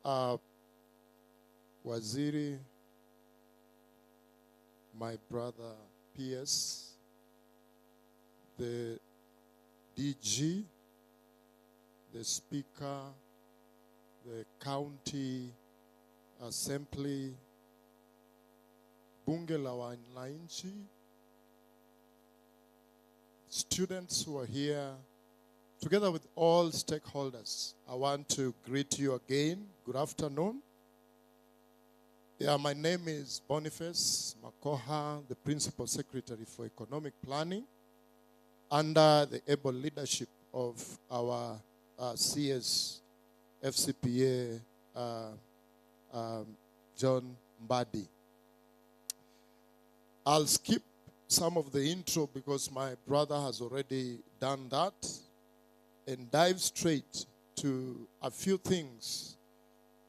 uh, Waziri, my brother PS, the DG, the Speaker, the County Assembly, Bunge la Wananchi, students who are here, together with all stakeholders, I want to greet you again. Good afternoon. Yeah, my name is Boniface Makoha, the Principal Secretary for Economic Planning, under the able leadership of our CS FCPA, John Mbadi. I'll skip some of the intro because my brother has already done that, and dive straight to a few things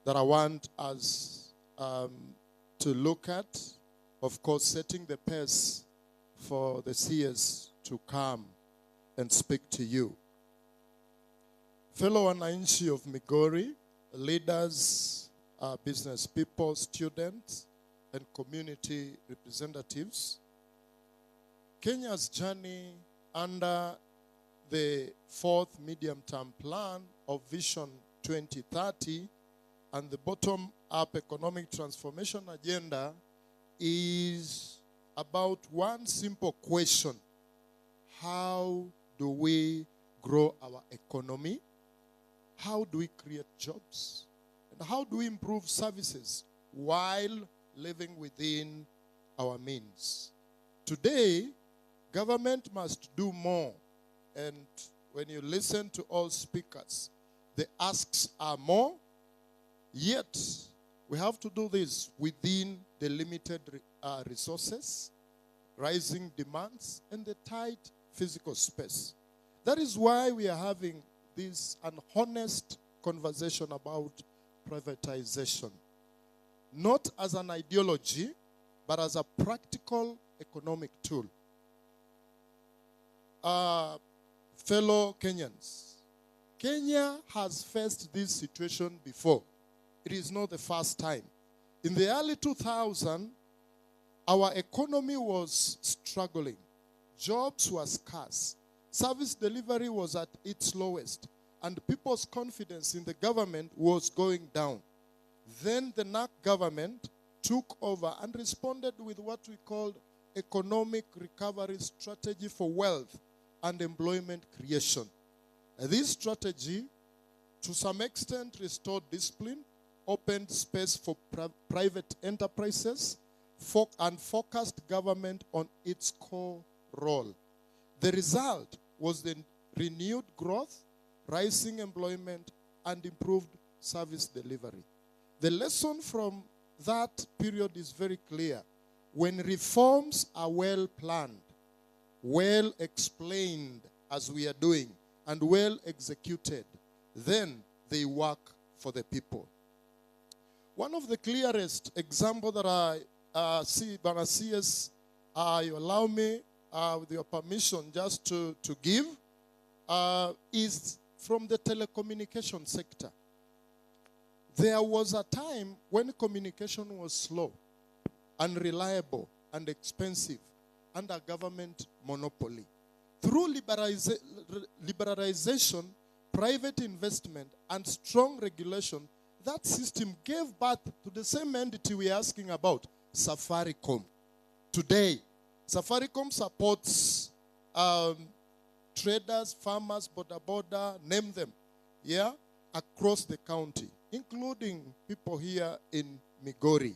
that I want us to look at. Of course, setting the pace for the CS to come and speak to you. Fellow wananchi of Migori, leaders, business people, students, and community representatives, Kenya's journey under the 4th medium-term plan of Vision 2030 and the bottom-up economic transformation agenda is about one simple question: how do we grow our economy? How do we create jobs? And how do we improve services while living within our means? Today, government must do more. And when you listen to all speakers, the asks are more, yet we have to do this within the limited resources, rising demands, and the tight physical space. That is why we are having this an honest conversation about privatization, not as an ideology, but as a practical economic tool. Fellow Kenyans, Kenya has faced this situation before. It is not the first time. In the early 2000s, our economy was struggling. Jobs were scarce. Service delivery was at its lowest, and people's confidence in the government was going down. Then the NAC government took over and responded with what we called economic recovery strategy for wealth and employment creation. This strategy, to some extent, restored discipline, opened space for private enterprises, and focused government on its core role. The result was the renewed growth, rising employment, and improved service delivery. The lesson from that period is very clear. When reforms are well planned, well explained, as we are doing, and well executed, then they work for the people. One of the clearest examples that I see, Bana CS, you allow me, with your permission, just to give, is from the telecommunication sector. There was a time when communication was slow, unreliable, and expensive under government monopoly. Through liberalization, private investment, and strong regulation, that system gave birth to the same entity we are asking about, Safaricom. Today, Safaricom supports traders, farmers, boda, name them, across the county, including people here in Migori.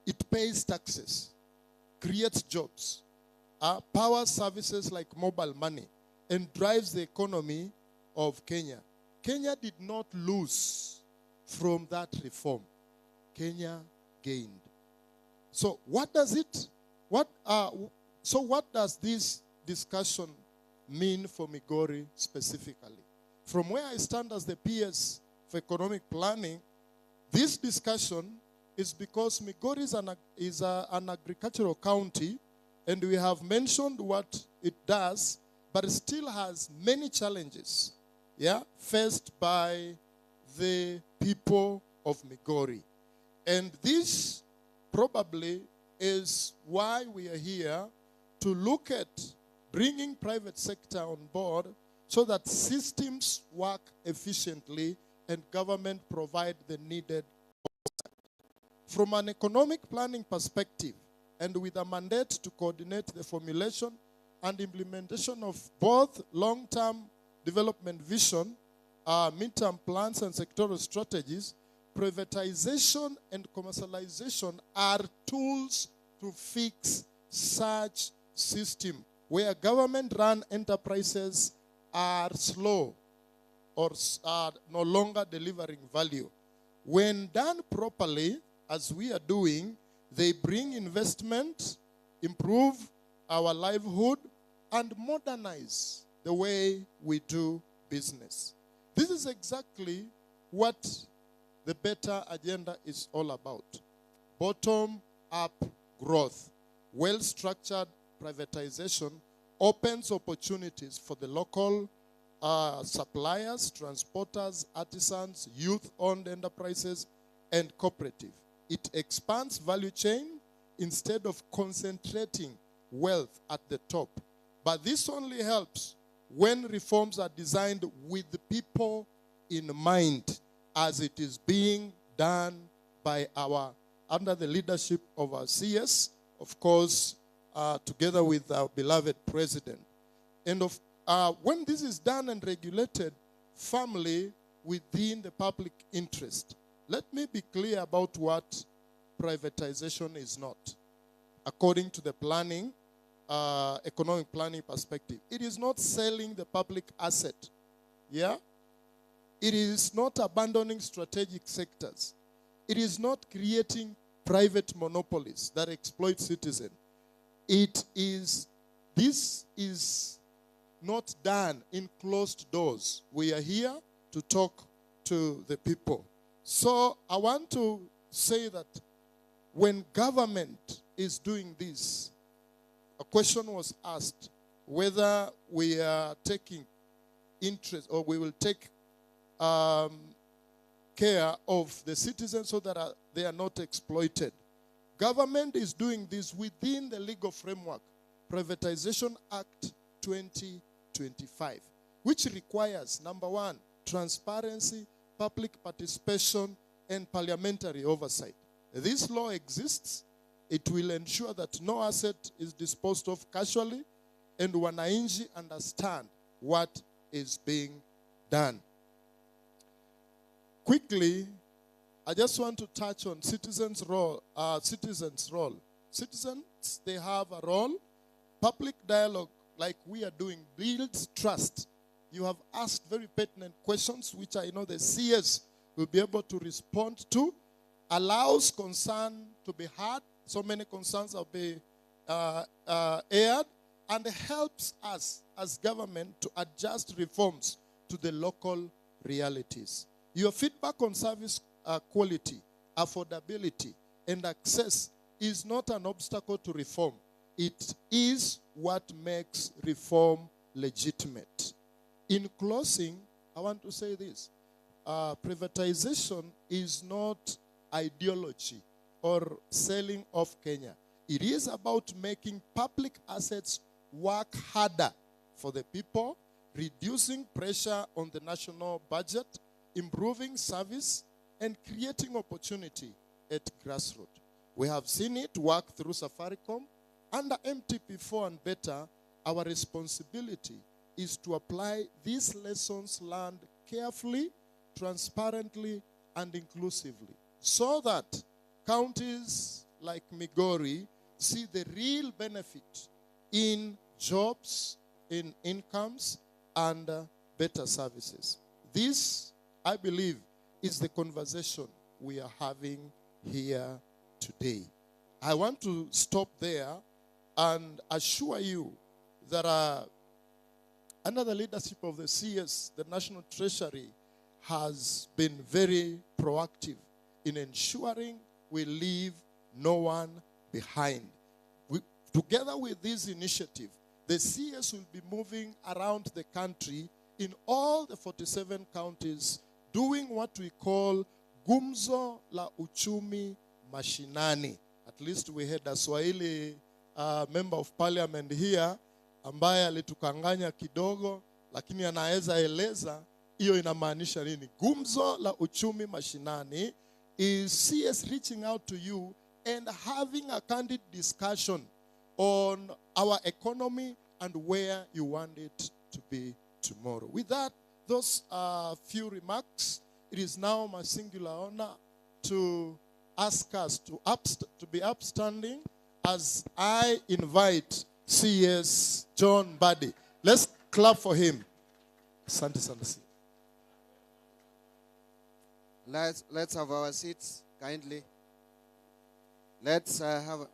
It pays taxes, creates jobs, powers services like mobile money, and drives the economy of Kenya. Kenya did not lose from that reform. Kenya gained. So what does this discussion mean for Migori specifically? From where I stand as the PS for economic planning, this discussion is because Migori is an agricultural county, and we have mentioned what it does, but it still has many challenges, faced by the people of Migori. And this probably is why we are here, to look at bringing private sector on board so that systems work efficiently and government provide the needed. From an economic planning perspective, and with a mandate to coordinate the formulation and implementation of both long-term development vision, midterm plans, and sectoral strategies, privatization and commercialization are tools to fix such system where government-run enterprises are slow or are no longer delivering value. When done properly, as we are doing, they bring investment, improve our livelihood, and modernize the way we do business. This is exactly what the Better Agenda is all about. Bottom-up growth. Well-structured privatization opens opportunities for the local suppliers, transporters, artisans, youth-owned enterprises, and cooperative. It expands value chain instead of concentrating wealth at the top. But this only helps when reforms are designed with the people in mind, as it is being done by under the leadership of our CS, of course, together with our beloved president. And when this is done and regulated firmly within the public interest, let me be clear about what privatization is not. According to the planning, economic planning perspective, it is not selling the public asset. Yeah? It is not abandoning strategic sectors. It is not creating private monopolies that exploit citizens. This is not done in closed doors. We are here to talk to the people. So I want to say that when government is doing this, a question was asked whether we are taking interest or we will take care of the citizens so that they are not exploited. Government is doing this within the legal framework, Privatization Act 2025, which requires, number one, transparency, public participation, and parliamentary oversight. This law exists. It will ensure that no asset is disposed of casually, and wananchi understand what is being done. Quickly, I just want to touch on citizens' role. Citizens, they have a role. Public dialogue, like we are doing, builds trust. You have asked very pertinent questions, which I know the CS will be able to respond to. Allows concern to be heard. So many concerns will be aired, and helps us as government to adjust reforms to the local realities. Your feedback on service quality, affordability, and access is not an obstacle to reform. It is what makes reform legitimate. In closing, I want to say this. Privatization is not ideology or selling off Kenya. It is about making public assets work harder for the people, reducing pressure on the national budget, improving service, and creating opportunity at grassroots. We have seen it work through Safaricom. Under MTP4 and Better, our responsibility is to apply these lessons learned carefully, transparently, and inclusively, so that counties like Migori see the real benefit in jobs, in incomes, and better services. This, I believe, is the conversation we are having here today. I want to stop there and assure you that under the leadership of the CS, the National Treasury has been very proactive in ensuring we leave no one behind. Together with this initiative, the CS will be moving around the country in all the 47 counties, doing what we call Gumzo la uchumi mashinani. At least we had a Swahili member of parliament here ambaye alitukanganya kidogo, lakini anaweza eleza hiyo inamaanisha nini. Gumzo la uchumi mashinani is CS reaching out to you and having a candid discussion on our economy and where you want it to be tomorrow. With that, those few remarks, it is now my singular honor to ask us to be upstanding as I invite CS John Buddy. Let's clap for him. Asante sana. Let's have our seats kindly. Let's have